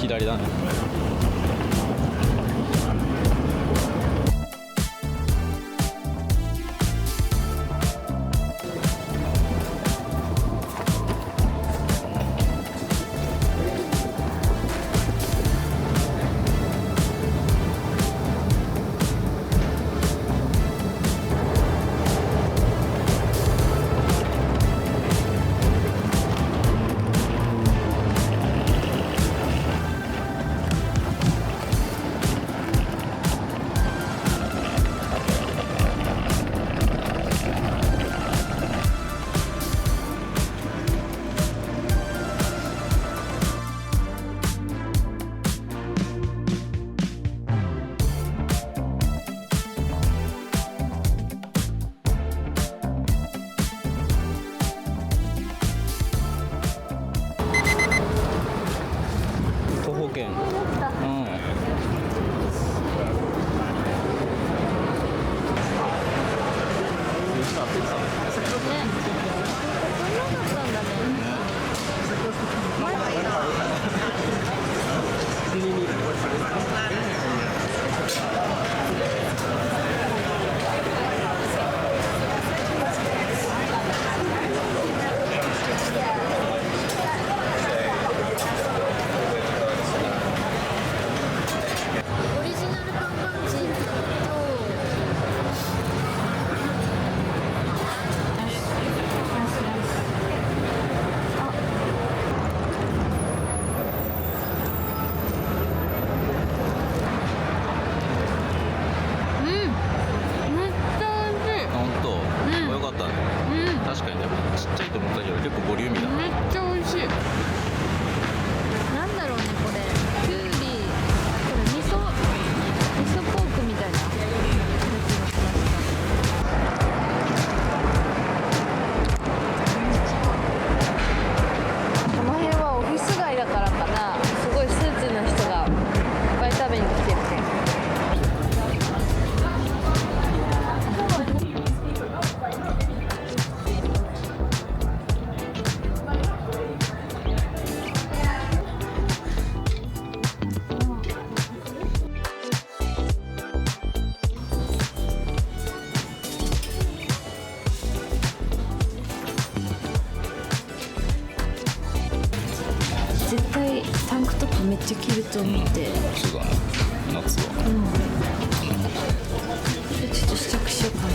左だね。徒歩圏。うん。確かにでもちっちゃいと思ったけど結構ボリューミーだ。めっちゃ美味しい。なんだろうねこれ。キュウリ、これ味噌ポークみたいなやつがしました。この辺はオフィス街だからかな。すごいスーツの人がいっぱい食べに来てるね。絶対タンクトップめっちゃ着ると思って、そうだね、夏は。ちょっと試着しようかな。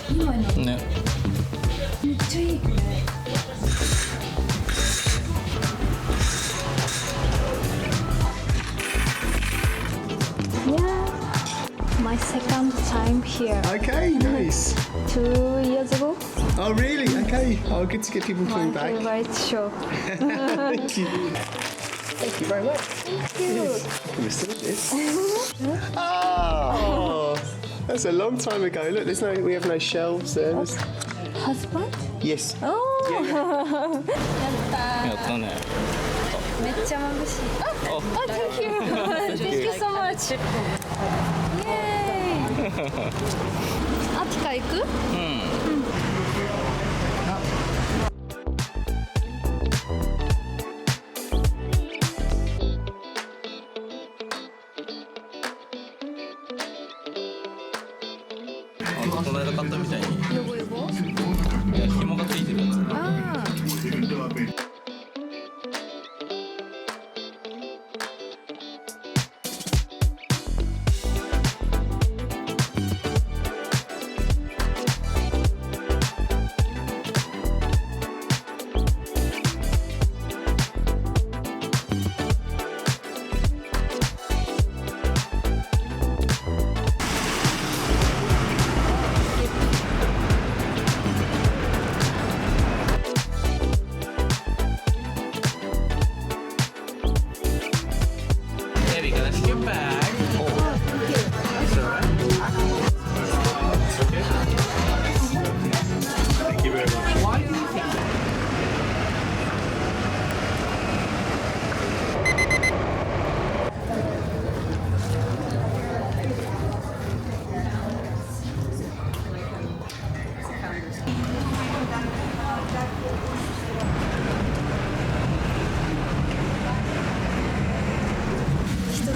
今ね、めっちゃいいこれ。My second time here. Okay, nice. 2 years ago. Oh, really? Okay. Oh, good to get people coming My back. favorite show. Thank you. Thank you very much. Thank you. Can we still do this? Oh, that's a long time ago. Look, we have no shelves there. Husband? Yes. Oh, ったね。めっちゃ眩しい。あ、Thank you Thank you so much イエーイアティカ行く？この間買ったみたいに。ヨボヨボ？いや、紐がついてるやつ。ああ。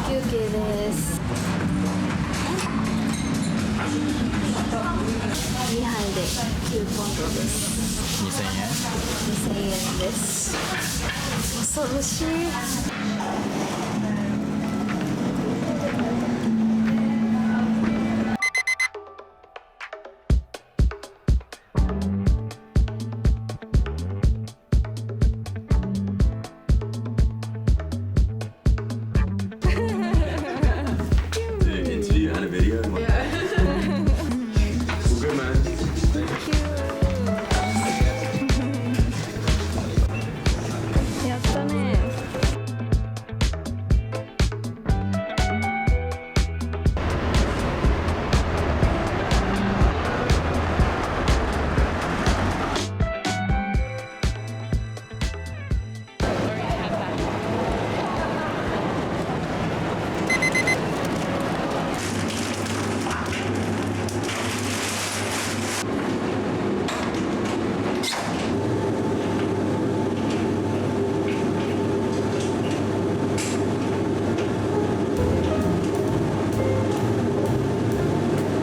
休憩です。2杯で9ポンドです。2000円です。恐ろしい。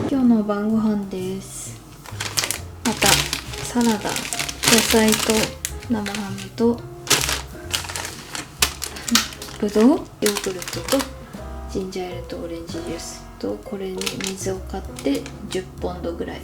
今日の晩ご飯です。またサラダ、野菜と生ハムとぶどう、ヨーグルトとジンジャーエールとオレンジジュースと、これに水を買って10ポンドぐらい。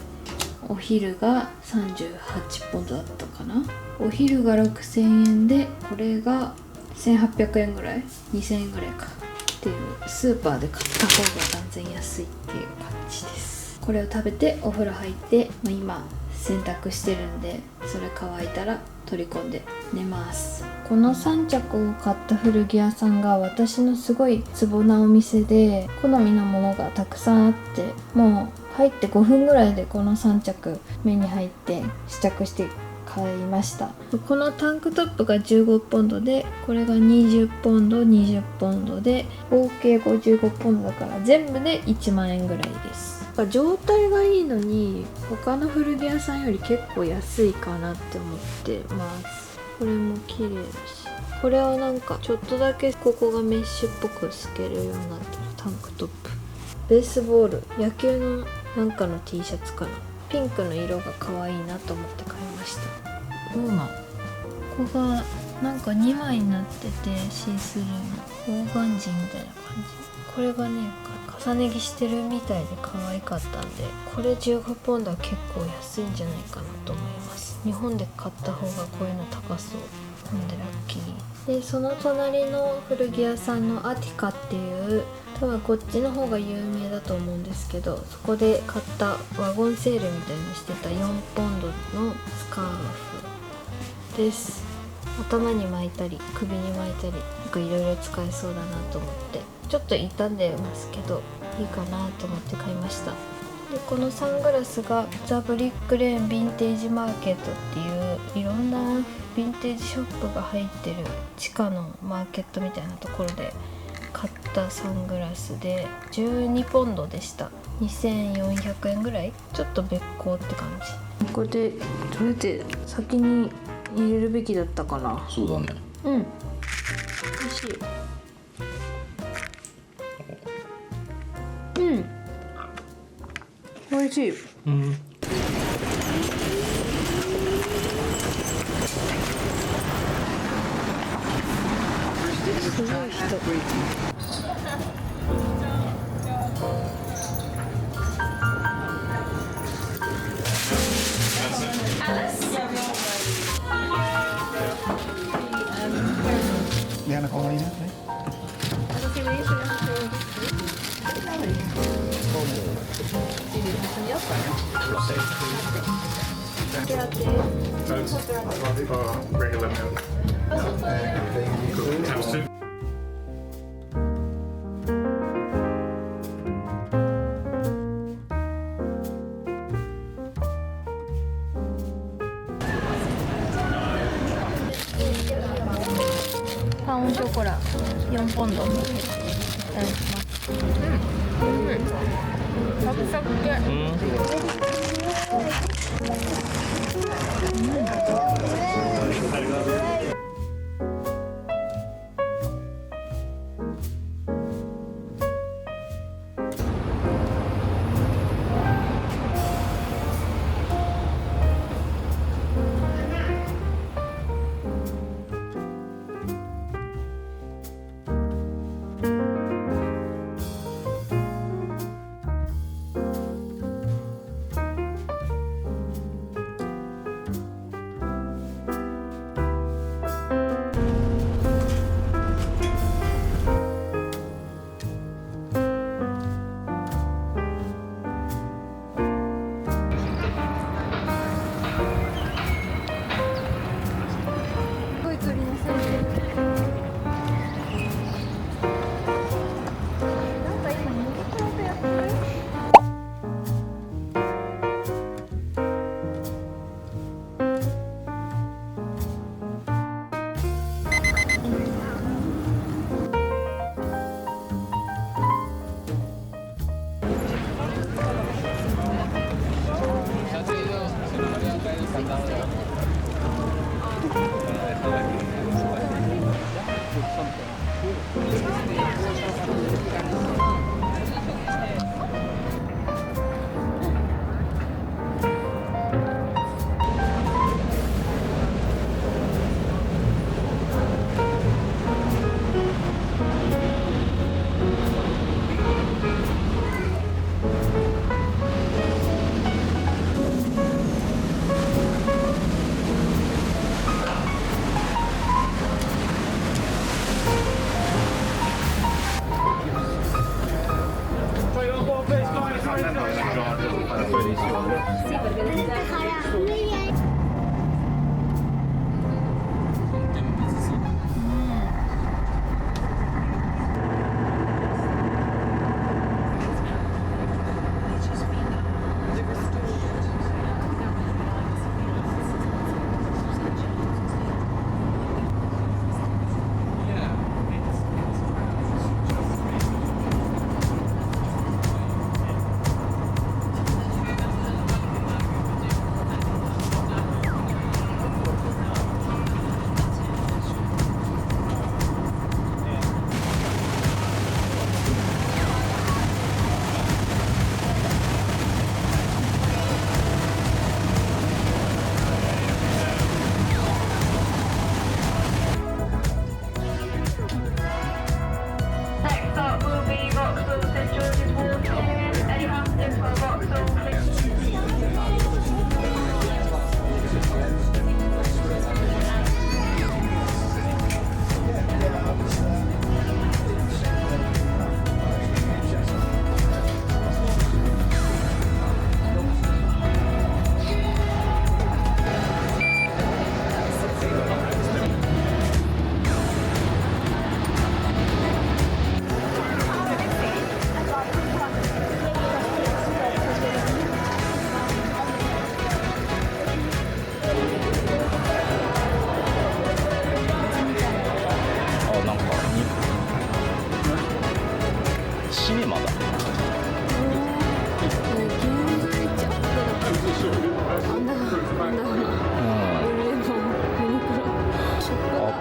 お昼が38ポンドだったかな。お昼が6000円で、これが1800円ぐらい、2000円ぐらいかっていう、スーパーで買った方が断然安いっていう感じです。これを食べてお風呂入って、今洗濯してるんで、それ乾いたら取り込んで寝ます。この3着を買った古着屋さんが私のすごいツボなお店で、好みのものがたくさんあって、もう入って5分ぐらいでこの3着目に入って試着して買いました。このタンクトップが15ポンドで、これが20ポンド、20ポンドで合計55ポンドだから、全部で1万円ぐらいです。状態がいいのに他の古着屋さんより結構安いかなって思ってます。これも綺麗だし、これはなんかちょっとだけここがメッシュっぽく透けるようになってるタンクトップ。ベースボール、野球のなんかの T シャツかな。ピンクの色が可愛いなと思って買いました。ここがなんか2枚になってて、シースルーのオーガンジーみたいな感じ。これがね重ね着してるみたいで可愛かったんで、これ15ポンドは結構安いんじゃないかなと思います。日本で買った方がこういうの高そうなんでラッキーで、その隣の古着屋さんのアティカっていう、多分こっちの方が有名だと思うんですけど、そこで買ったワゴンセールみたいにしてた4ポンドのスカーフです。頭に巻いたり首に巻いたり、なんかいろいろ使えそうだなと思って、ちょっと傷んでますけどいいかなと思って買いました。でこのサングラスがザ・ブリックレーンヴィンテージマーケットっていういろんなヴィンテージショップが入ってる地下のマーケットみたいなところで買ったサングラスで12ポンドでした。2400円ぐらい、ちょっと別行って感じ。これでどうやって先に入れるべきだったかな。そうだね。うん、美味しい。うん、美味しい。うん。すごい人。で、Ana Paulina, né? Regular milk. Toasted. パンオンショコラ4ポンドいただきます。サクサクで、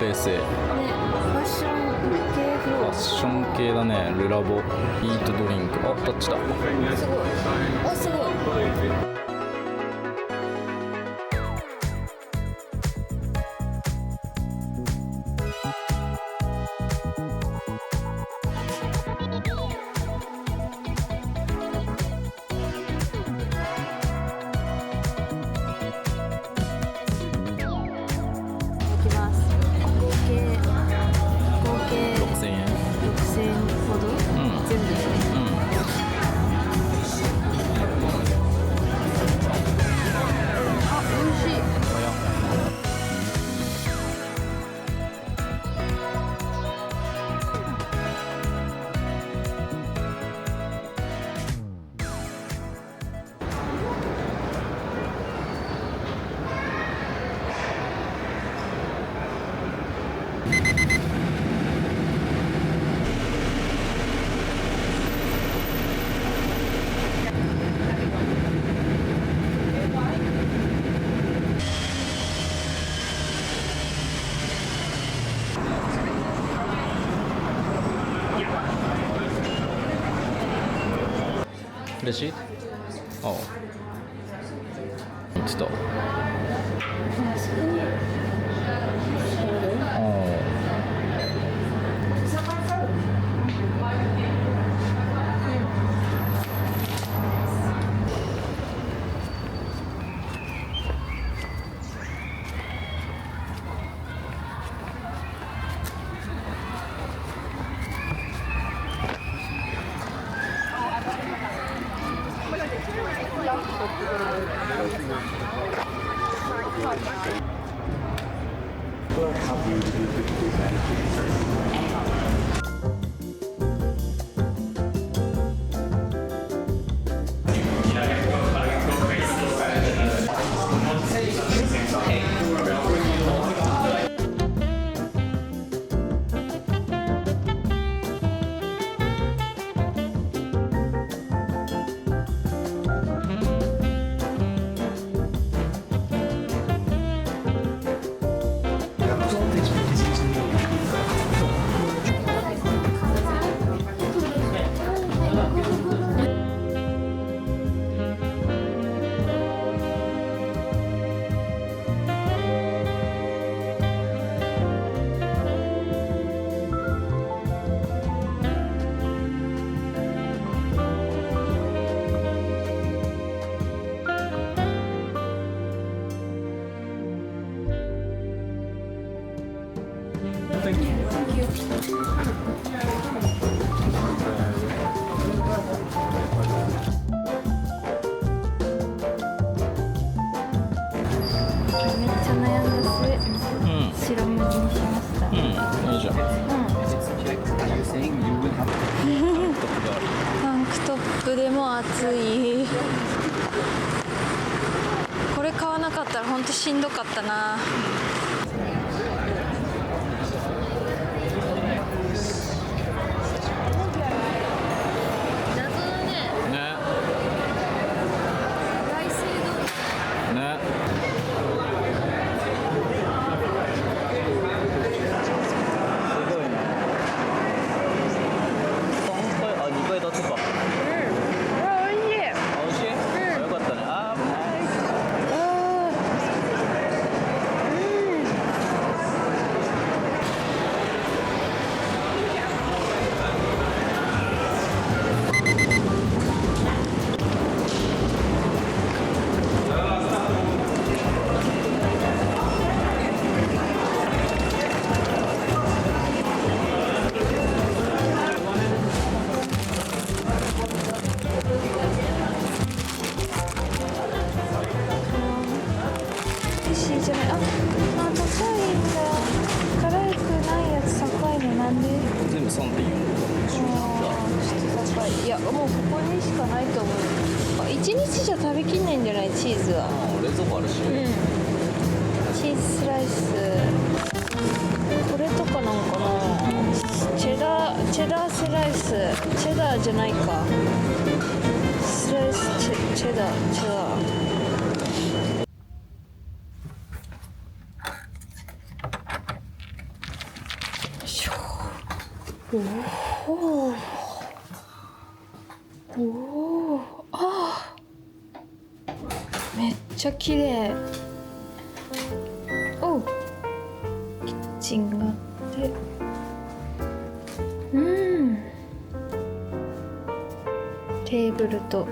冷静。ね、ファッション系フロア。ファッション系だね。ルラボイートドリンク。あ、タッチだ。すごい。あ、すごい。いきます。合計6000円。 6000円ほど、全部で。あ、美味しい。レシート？ああ。言ってた。ああ。めっちゃ悩んだ末、白無地にしました。いいじゃん。タンクトップでも暑い。これ買わなかったらほんとしんどかったな。謎だね。ね。大聖堂。ね。すごいね。3回、あ、2回立つか。あ、おいしい。あ、美味しい？あ、よかったね。あー、ナイス。美味しいじゃない。あ、高いんだ。辛くないやつ高いのなんで？全部 3.4。ちょっと高い。いや、もうここにしかないと思う。1日じゃ食べきんないんじゃない？チーズは。冷蔵庫あるし。チーズスライス。これとかなんかな。チェダースライス。チェダーじゃないか。スライスチェダー。おお、あー、めっちゃ綺麗。おう、キッチンがあって、テーブルとこ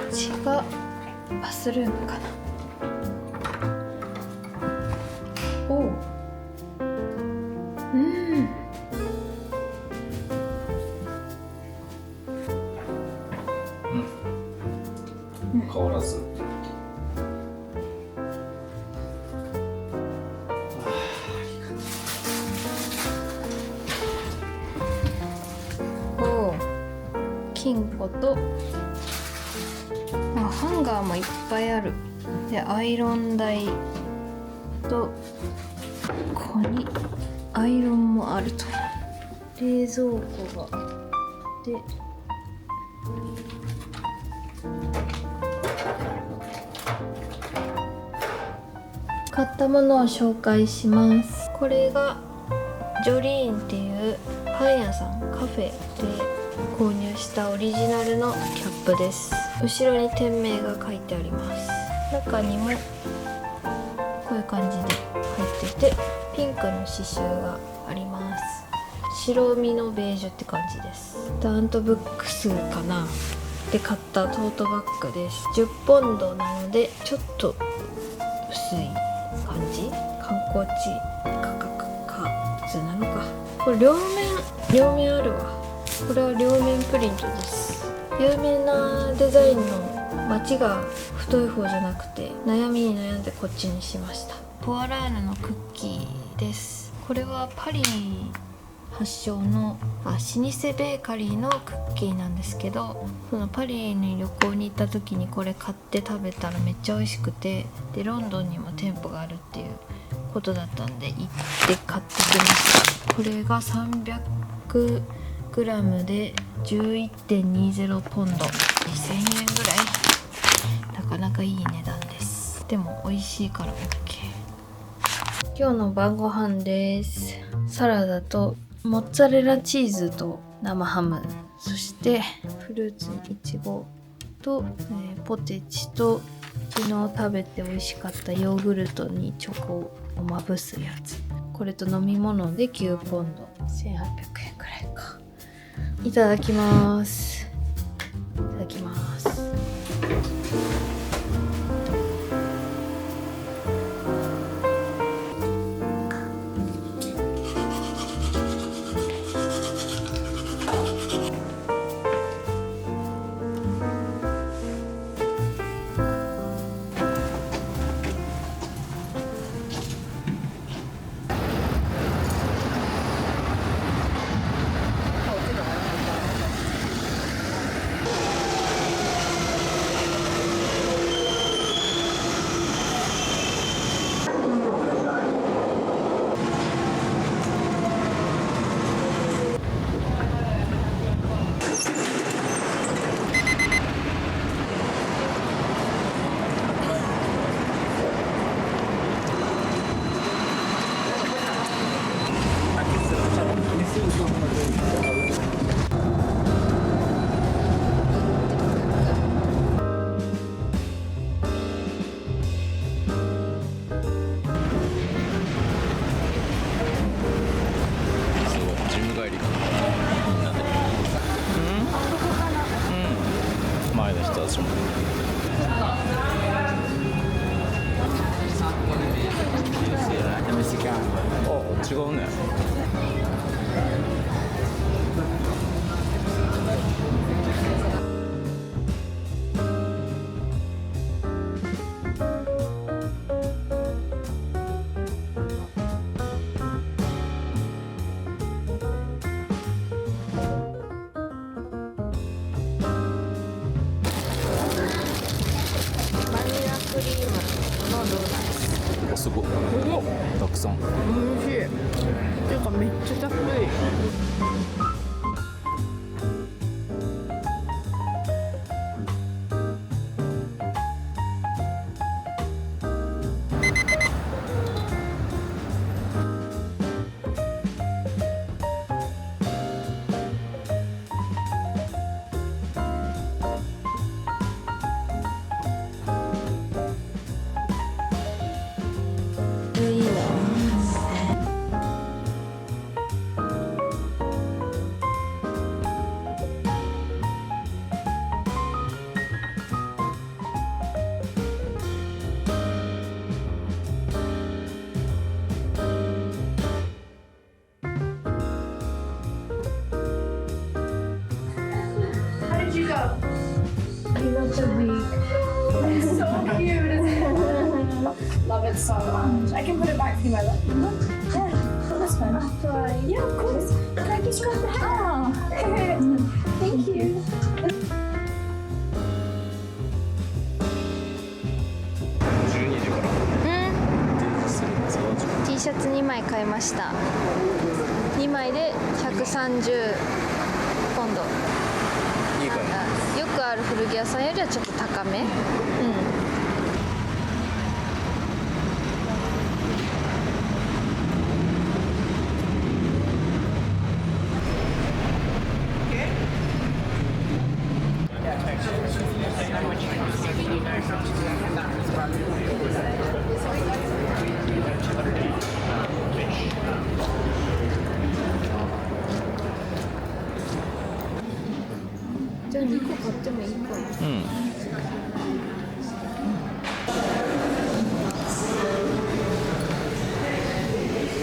っちがバスルームかな。おう、変わらず。金庫と、ハンガーもいっぱいある。でアイロン台と、ここにアイロンもあると。冷蔵庫がで、買ったものを紹介します。これがジョリーンっていうパン屋さん、カフェで購入したオリジナルのキャップです。後ろに店名が書いてあります。中にもこういう感じで入ってて、ピンクの刺繍があります。白身のベージュって感じです。ダントブックスかなで買ったトートバッグです。10ポンドなのでちょっと薄い感じ。観光地価格か普通なのか。これ両面あるわ。これは両面プリントです。有名なデザインの街が太い方じゃなくて、悩みに悩んでこっちにしました。ポアラールのクッキーです。これはパリ発祥の老舗ベーカリーのクッキーなんですけど、そのパリに旅行に行った時にこれ買って食べたらめっちゃ美味しくて、でロンドンにも店舗があるっていうことだったんで行って買ってきました。これが300グラムで 11.20 ポンド、2000円ぐらい、なかなかいい値段です。でも美味しいから OK。 今日の晩ご飯です。サラダとモッツァレラチーズと生ハム、そしてフルーツにイチゴと、ポテチと、昨日食べて美味しかったヨーグルトにチョコをまぶすやつ、これと飲み物で9ポンド、1800円くらいか。いただきます。いただきます。前の人たちも。あ、違うね。すごい。たくさん。美味しい。ていうかめっちゃたっぷり。a week. It's so cute, isn't it? Love it so much. I can put it back for you, my love. Yeah, this one. Yeah, of course. Can I kiss you on the head? Thank you. 12時から T シャツ2枚買いました。2枚で130ポンド。いいかな。よくある古着屋さんよりはちょっと高め。うん。じゃあ2個買ってもいいかな。うん。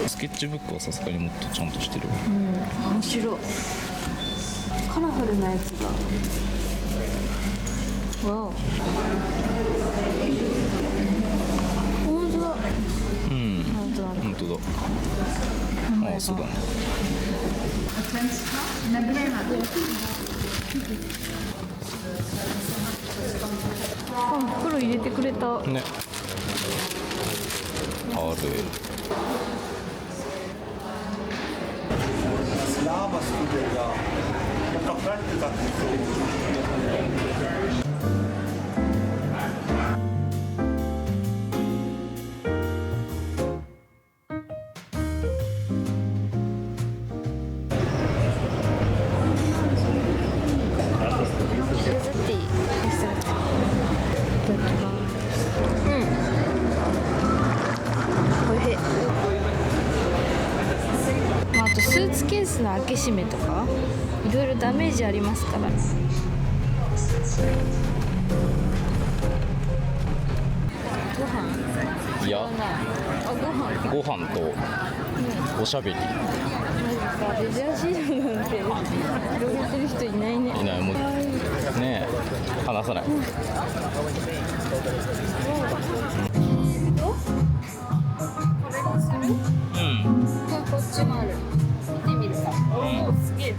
スケッチブックはさすがにもっとちゃんとしてる。面白い。カラフルなやつだ。わお。本当だ。うん。本当だ。本当だ。ああ、そうだね。あ、袋入れてくれた。ね。ある。まあ、あとスーツケースの開け閉めとかいろいろダメージありますから。ご飯いや、あ、ご飯ご飯とおしゃべり。なんかレジャーシートなんて広げてる人いないね。いないもんねえ、話さない。こっちもある。見てみるか。おお、すげえ。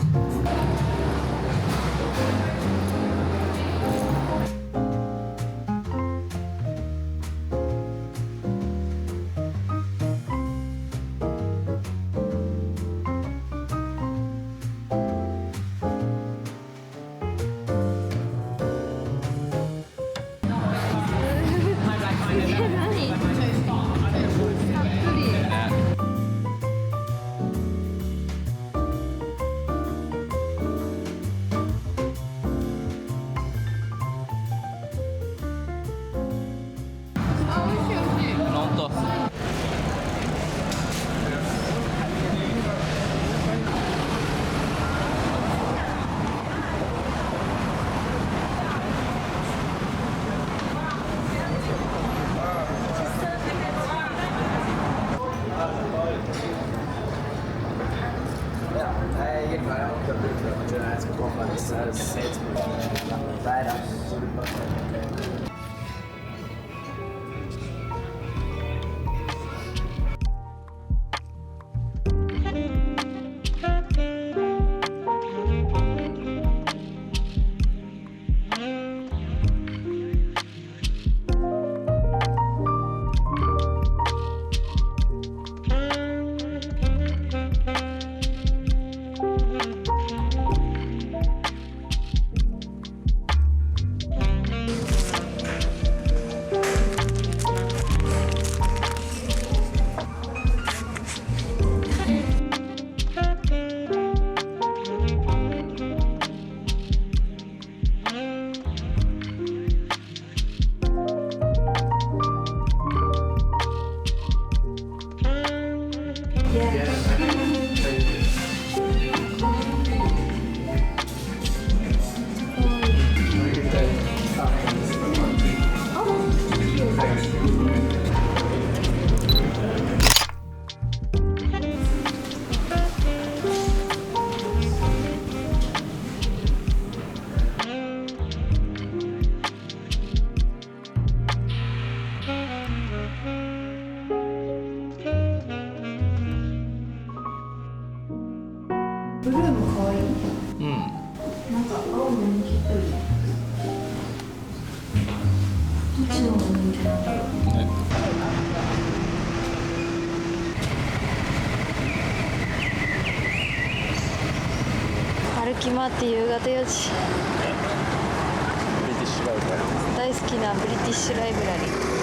なんだ。ちの方がいいんじゃないだろう。歩き回って夕方4時。ブリティッシュライブラリー。大好きなブリティッシュライブラリー。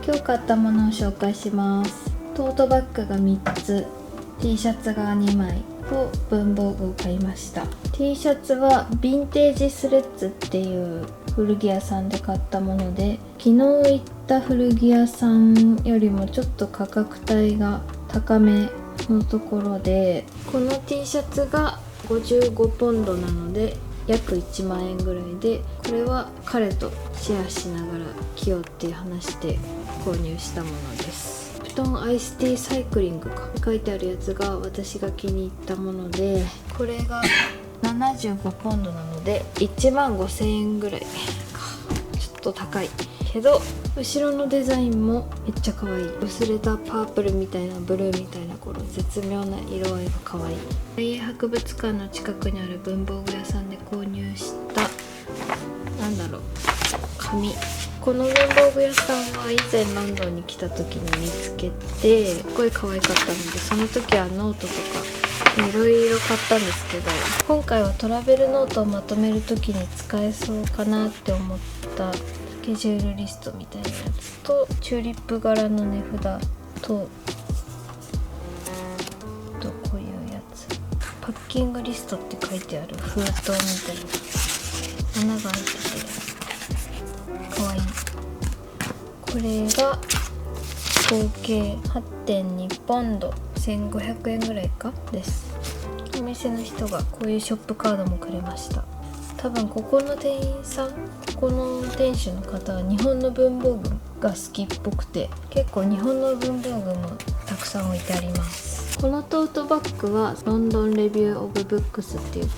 今日買ったものを紹介します。トートバッグが3つ、 T シャツが2枚と文房具を買いました。 T シャツはヴィンテージスレッズっていう古着屋さんで買ったもので、昨日行った古着屋さんよりもちょっと価格帯が高めのところで、この T シャツが55ポンドなので約1万円ぐらいで、これは彼とシェアしながら着ようっていう話で購入したものです。布団アイスティーサイクリングか書いてあるやつが私が気に入ったもので、これが75ポンドなので1万5000円ぐらいか。ちょっと高いけど後ろのデザインもめっちゃ可愛い。薄れたパープルみたいなブルーみたいな、この絶妙な色合いが可愛い。大英博物館の近くにある文房具屋さんで購入した紙。この文房具屋さんは以前ロンドンに来た時に見つけてすごい可愛かったので、その時はノートとかいろいろ買ったんですけど、今回はトラベルノートをまとめる時に使えそうかなって思ったスケジュールリストみたいなやつと、チューリップ柄の値札とこういうやつ、パッキングリストって書いてある封筒みたいな穴が開いててかわいい。これが合計 8.2 ポンド1500円ぐらいかです。お店の人がこういうショップカードもくれました。多分ここの店員さん、ここの店主の方は日本の文房具が好きっぽくて、結構日本の文房具もたくさん置いてあります。このトートバッグはロンドンレビューオブブックスっていう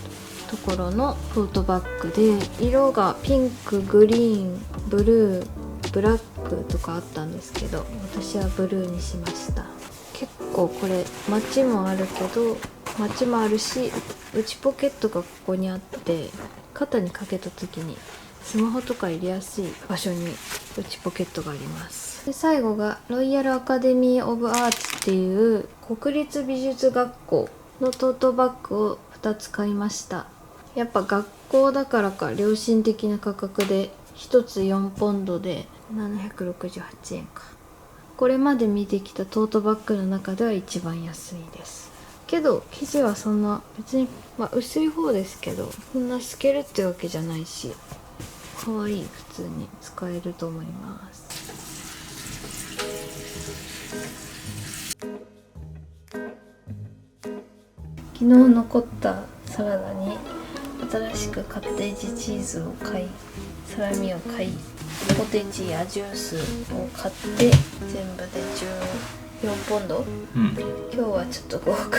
ところのトートバッグで、色がピンク、グリーン、ブルー、ブラックとかあったんですけど、私はブルーにしました。結構これマチもあるけど、マチもあるし内ポケットがここにあって、肩にかけた時にスマホとか入れやすい場所に内ポケットがあります。で最後がロイヤルアカデミーオブアーツっていう国立美術学校のトートバッグを2つ買いました。やっぱ学校だからか良心的な価格で1つ4ポンドで768円か。これまで見てきたトートバッグの中では一番安いです。けど生地はそんな別に、薄い方ですけど、そんな透けるってわけじゃないし、可愛い、普通に使えると思います。昨日残ったサラダに新しくカッテージチーズを買い、サラミを買い、ポテチやジュースを買って全部で14ポンド、今日はちょっと豪華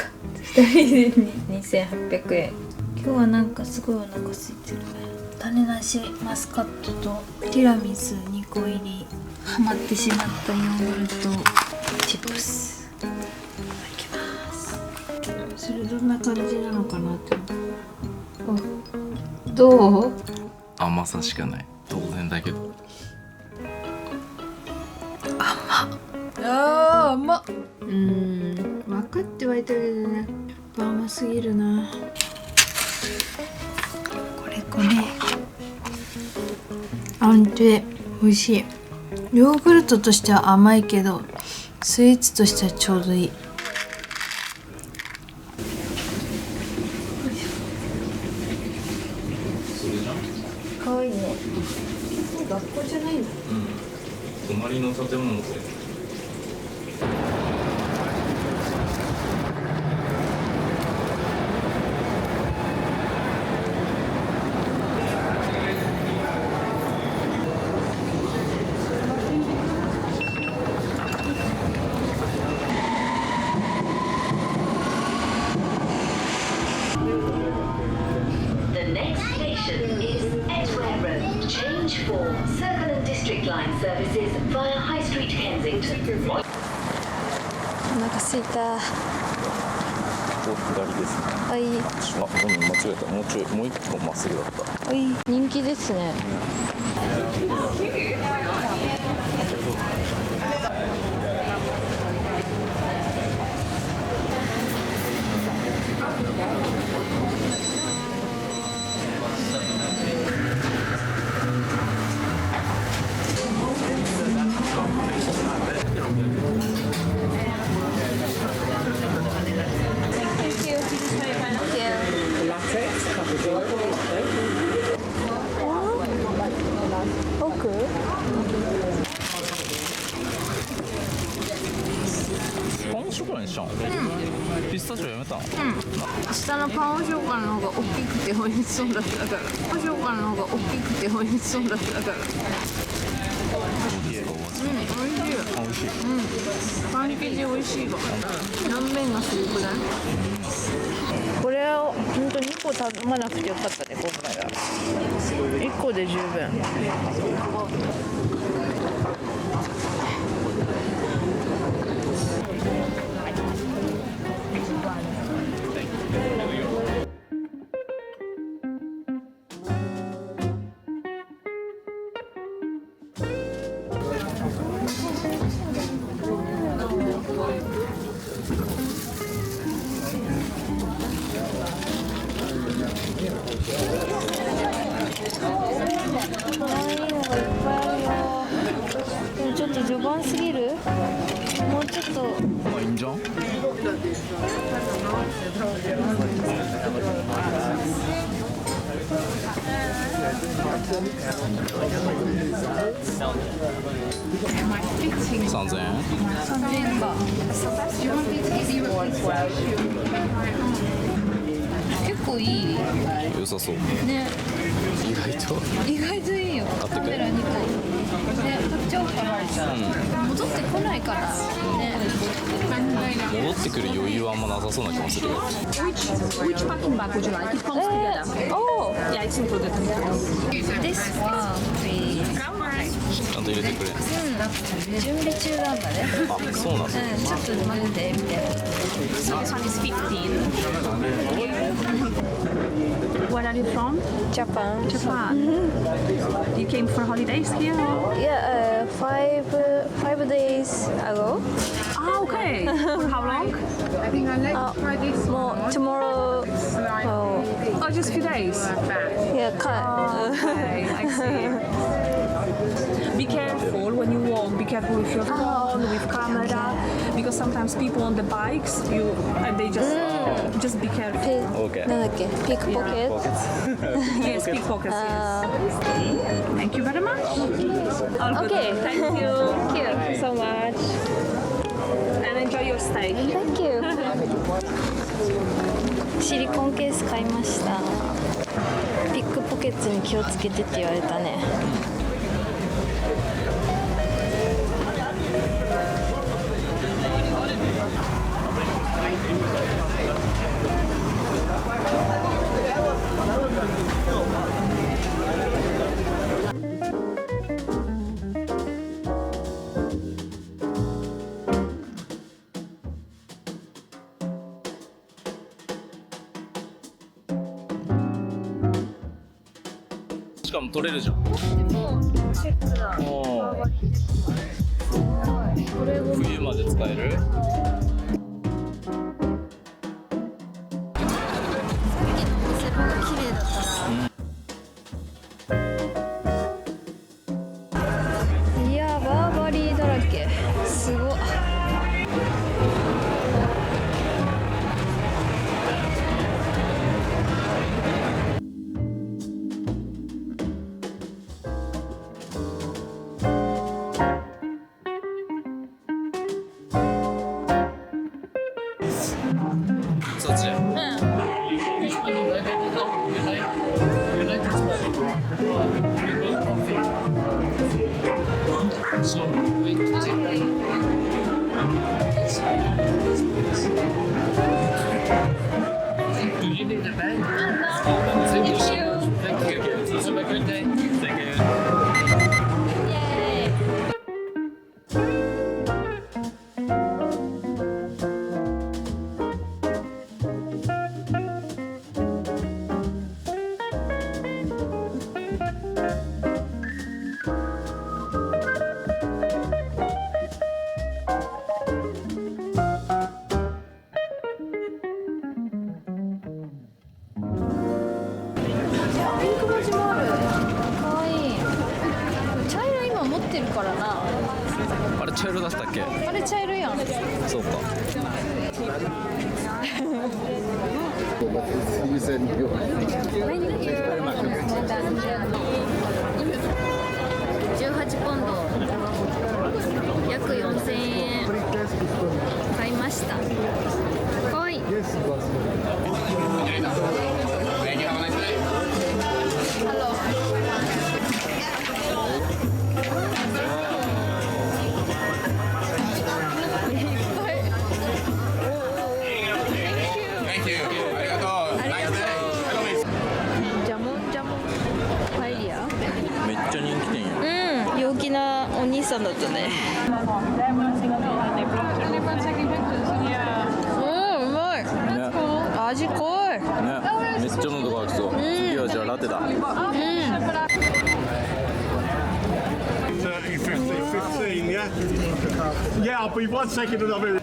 2人で2800円。今日はなんかすごいお腹空いてる。種なしマスカットとティラミス2個入り、ハマってしまったヨーグルトチップスいただきます。それどんな感じなのかなって思う。どう？甘さしかない、当然だけど。甘っ。分かってはいたけどね、甘すぎるな。これあんて美味しい。ヨーグルトとしては甘いけどスイーツとしてはちょうどいい。かわいいね。学校じゃないんだ。隣の建物で。The next station is Edgware Road. Change for Circle and District Line services via High Street, Kensington. お腹すいた。左ですね。おいあ、ごめん間違えた。もう一個まっすぐだった。おい、人気ですね。奥？パンショコラにしたの？ピスタチオやめたの？下のパンオショコラの方が大きくて美味しそうだったから。オショコラの方が大きくて美味しそうだったから。美味しい。美味しい。パン生地美味しいわ。断面がすごくない？これを本当に2個頼まなくてよかったね今回は。1個で十分。でもちょっと序盤すぎる？もうちょっと。まあいいんじゃん？3000円3000円か。結構いい良さそう。ね。意外と意外といいよ。買ってくカメラ2個ね、買っちゃおうかな。戻ってこないからね。戻ってくる余裕はあんまなさそうな気もするよ。 Which packing bag would you like? It comes together. Oh, Yeah, it's included. this one please. ちゃんと入れてくれ。準備中なんだね。あ、そうなんだ。ちょっと待ってみたいな。 So this one is 15. Where are you from? Japan. Japan. You came for holidays here? Yeah, five days ago. Ah, okay. For how long? More tomorrow. Oh, Oh, just a few days. yeah, Okay, I see. Be careful when you walk. Be careful with your phone, with camera, because sometimes people on the bikes, and they just be careful. Okay. なんだっけ？ピックポケット。 Yes, pickpockets. Yes. Thank you very much. All good. Okay. Thank you. Thank you so much. And enjoy your stay. Thank you. シリコンケース買いました。ピックポケットに気をつけてって言われたね。しかも取れるじゃん。おー冬まで使える？やばピンクバジもある。かわいい。茶色今持ってるからな。あれ茶色だったっけ？あれ茶色やん。そうか。 You said you. 18ポンド。約4000円。買いました。かわいい。ジャモンジャモンパエリア。めっちゃ人気店や。うん、陽気なお兄さんだったね。うん、うまい。ね。味濃い。ね。めっちゃ喉乾きそう。次はじゃあラテだ。 30, 50, 15, yeah? Yeah, I'll be 1 second and I'll be...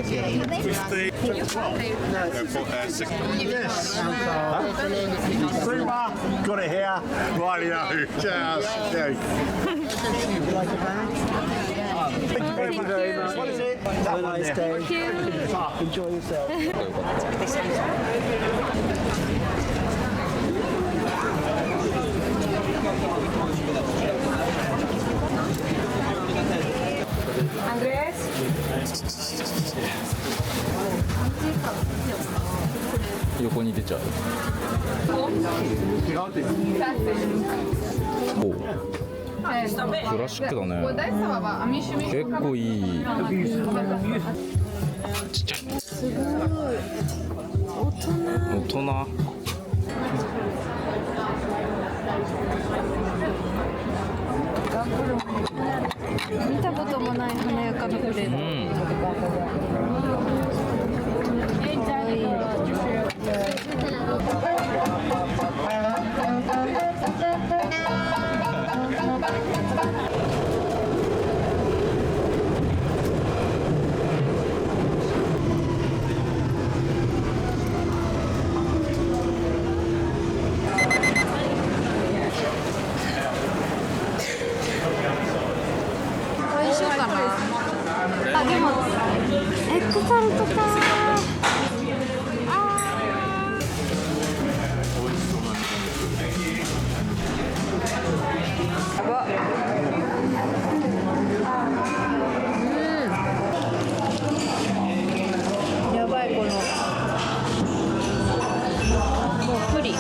15, 12. Yes. Super, got it here. Rightio, cheers. Thank you very much. What is it? Have a nice day. Enjoy yourself. Andrés. 横に出ちゃう。おう。クラシックだね。結構いい。ちっちゃい。すごい。大人。大人。見たこともない華やかなプレート。かわいい。これにしようかな。あ、でもエッグタルトか。やばい、このもうプリン。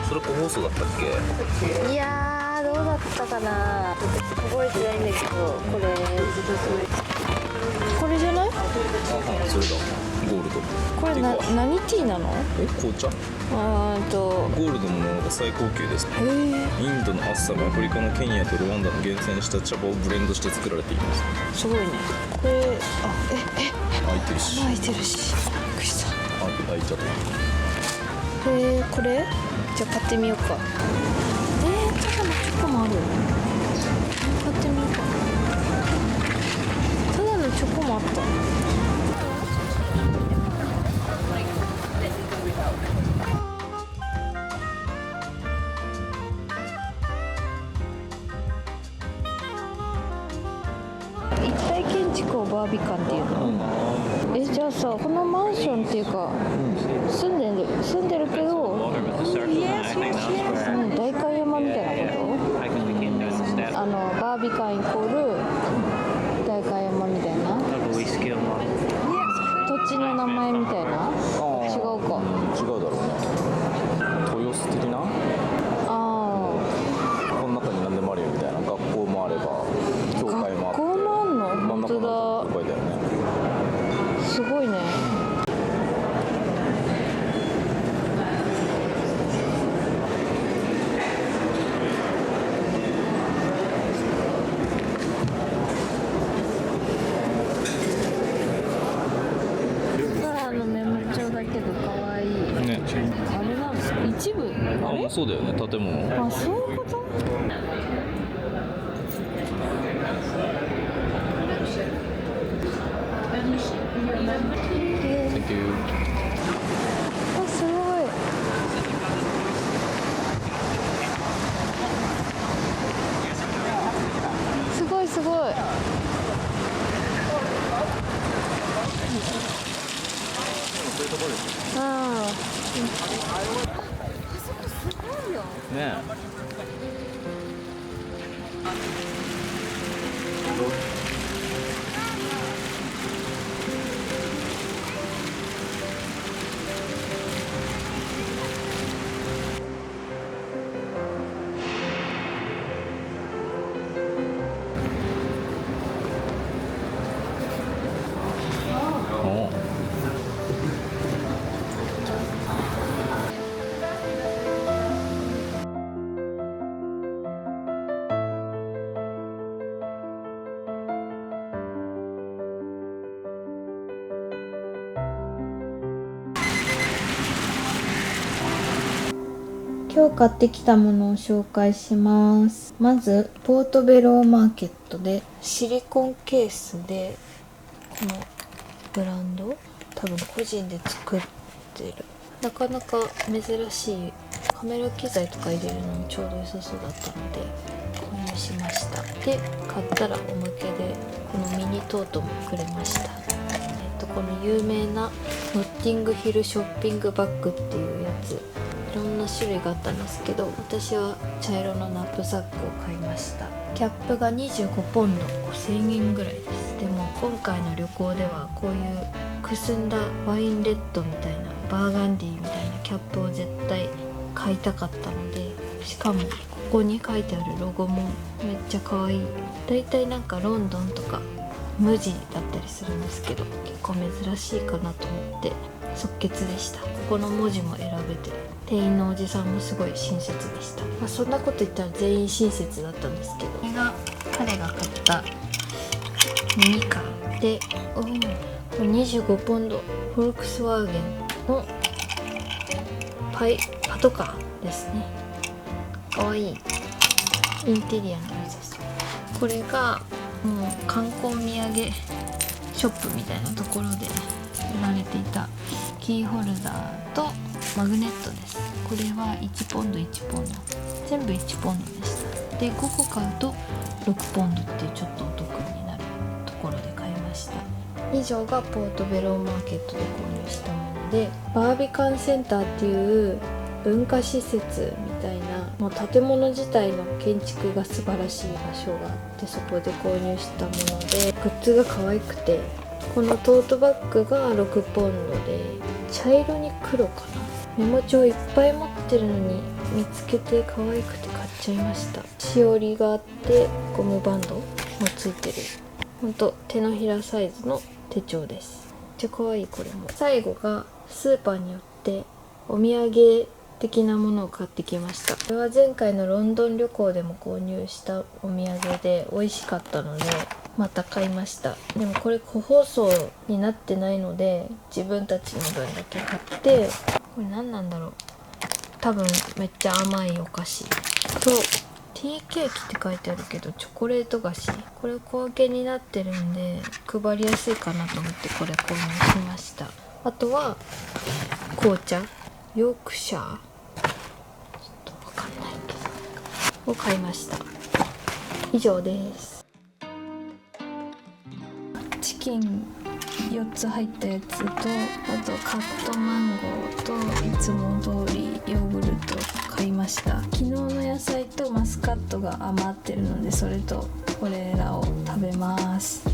それ個包装だったっけ？いやー、どうだったかな、覚えてないんだけど、これじゃない？あ、それだ。ゴールド。これ何ティーなの？え、紅茶？ゴールドのものが最高級です。インドのアッサム、アフリカのケニアとルワンダの厳選した茶葉をブレンドして作られています。すごいね。これ、開いてるし。開いてるし。びっくりした。開いちゃった。これじゃあ買ってみようか。ちょっと待地区をバービカンっていうの、じゃあさ、このマンションっていうか、住んでるけど、代官山みたいなこと？バービカンイコール代官山みたいな、土地の名前みたいな。違うか。違うだろうね。豊洲的な。この中に何でもあるよみたいな。学校もあれば教会もあって、学校もあんの？真ん中の教会だよね。すごいね。メモ帳だけど可愛い。ね。あれなんですか？一部？あれ？そうだよね。建物。あ、そういうこと？Thank you。あ、すごい。すごいすごい。あそこすごいよ。ね。今日買ってきたものを紹介します。まずポートベローマーケットでシリコンケースで、このブランド多分個人で作ってる、なかなか珍しいカメラ機材とか入れるのにちょうど良さそうだったので購入しました。で買ったらおまけでこのミニトートもくれました。この有名なノッティングヒルショッピングバッグっていうやつ、いろんな種類があったんですけど、私は茶色のナップサックを買いました。キャップが25ポンド、5000円ぐらいです。でも今回の旅行ではこういうくすんだワインレッドみたいな、バーガンディみたいなキャップを絶対買いたかったので、しかもここに書いてあるロゴもめっちゃ可愛い。だいたいなんかロンドンとか無地だったりするんですけど、結構珍しいかなと思って即決でした。ここの文字も選べて、店員のおじさんもすごい親切でした。そんなこと言ったら全員親切だったんですけど、これが彼が買ったミニカーで、これ25ポンド、フォルクスワーゲンのパトカーですね。かわいい。インテリアの良さそう。これがもう観光土産ショップみたいなところで売られていたキーホルダーとマグネットです。これは1ポンド1ポンド、全部1ポンドでした。で5個買うと6ポンドっていうちょっとお得になるところで買いました。以上がポートベローマーケットで購入したもので、バービカンセンターっていう文化施設みたいな、もう建物自体の建築が素晴らしい場所があって、そこで購入したもので、グッズが可愛くて、このトートバッグが6ポンドで、茶色に黒かな。メモ帳いっぱい持ってるのに見つけて可愛くて買っちゃいました。しおりがあってゴムバンドもついてる、ほんと手のひらサイズの手帳です。めっちゃ可愛い。これも最後がスーパーによってお土産的なものを買ってきました。これは前回のロンドン旅行でも購入したお土産で美味しかったのでまた買いました。でもこれ個包装になってないので自分たちの分だけ買って、これ何なんだろう、多分めっちゃ甘いお菓子とティーケーキって書いてあるけどチョコレート菓子、これ小分けになってるんで配りやすいかなと思ってこれ購入しました。あとは紅茶ヨークシャー、ちょっとわかんないけどを買いました。以上です。キン4つ入ったやつと、あとカットマンゴーといつも通りヨーグルト買いました。昨日の野菜とマスカットが余ってるので、それとこれらを食べます。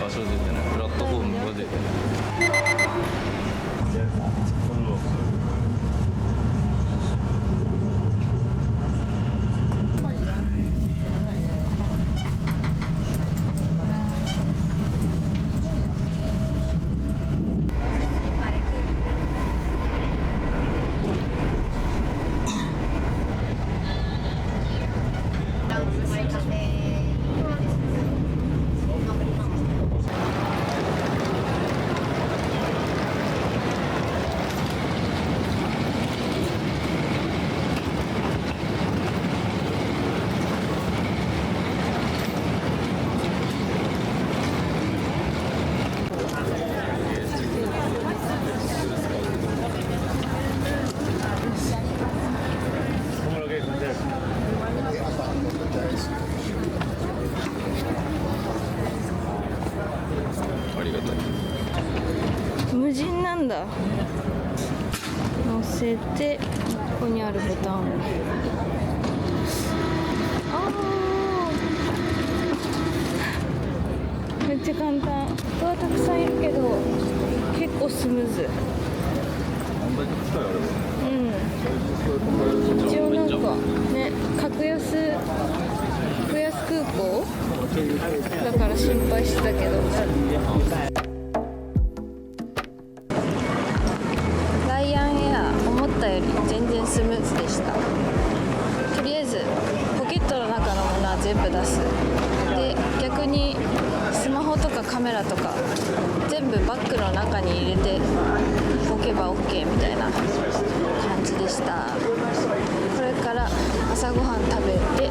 場所出てない。プラットフォームが出てない。ありがたい。無人なんだ。乗せてここにあるボタン。めっちゃ簡単。人はたくさんいるけど結構スムーズ。一応なんかね、格安空港だから心配してたけど、ライアンエア思ったより全然スムーズでした。とりあえずポケットの中のものは全部出す。で、逆にスマホとかカメラとか全部バッグの中に入れておけば OK みたいな感じでした。これから朝ごはん食べて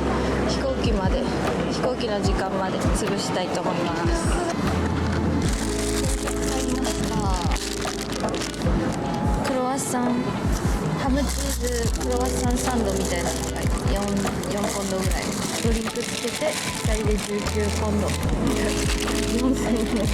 飛行機の時間まで潰したいと思います。買いました。クロワッサン、ハムチーズクロワッサンサンドみたいなのが4ポンドぐらい。ドリンクつけて2人で19ポンド。4000円。